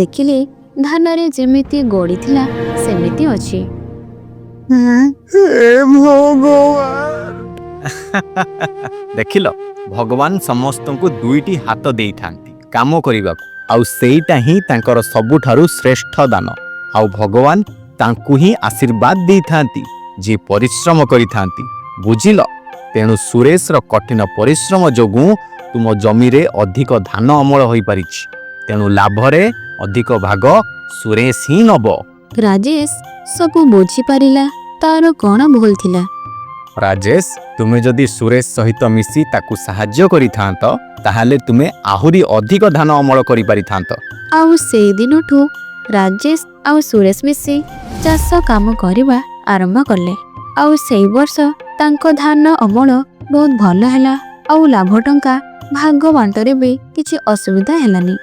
ଦେଖିଲେ ଧାନରେ ଯେମିତି ଗଡ଼ିଥିଲା ସେମିତି ଅଛି। ଦେଖିଲ, ଭଗବାନ ସମସ୍ତଙ୍କୁ ଦୁଇଟି ହାତ ଦେଇଥାନ୍ତି କାମ କରିବାକୁ, ଆଉ ସେଇଟା ହିଁ ତାଙ୍କର ସବୁଠାରୁ ଶ୍ରେଷ୍ଠ ଦାନ। ଆଉ ଭଗବାନ ତାଙ୍କୁ ହିଁ ଆଶୀର୍ବାଦ ଦେଇଥାନ୍ତି ଯିଏ ପରିଶ୍ରମ କରିଥାନ୍ତି। ବୁଝିଲ? ତେଣୁ ସୁରେଶର କଠିନ ପରିଶ୍ରମ ଯୋଗୁଁ ତୁମ ଜମିରେ ଅଧିକ ଧାନ ଅମଳ ହୋଇପାରିଛି। ତେଣୁ ଲାଭରେ ଅଧିକ ଭାଗ ସୁରେଶ ହିଁ ନବ। ରାଜେଶ ସବୁ ବୁଝିପାରିଲା ତାର କ'ଣ ଭୁଲ ଥିଲା। ରାଜେଶ, ତୁମେ ଯଦି ସୁରେଶ ସହିତ ମିଶି ତାକୁ ସାହାଯ୍ୟ କରିଥାନ୍ତ ତାହେଲେ ତୁମେ ଆହୁରି ଅଧିକ ଧାନ ଅମଳ କରିପାରିଥାନ୍ତ। ଆଉ ସେଇ ଦିନଠୁ ରାଜେଶ ଆଉ ସୁରେଶ ମିଶି ଚାଷ କାମ କରିବା ଆରମ୍ଭ କଲେ। ଆଉ ସେଇ ବର୍ଷ ତାଙ୍କ ଧାନ ଅମଳ ବହୁତ ଭଲ ହେଲା। ଆଉ ଲାଭ ଟଙ୍କା ଭାଗ ବାଣ୍ଟରେ ବି କିଛି ଅସୁବିଧା ହେଲାନି।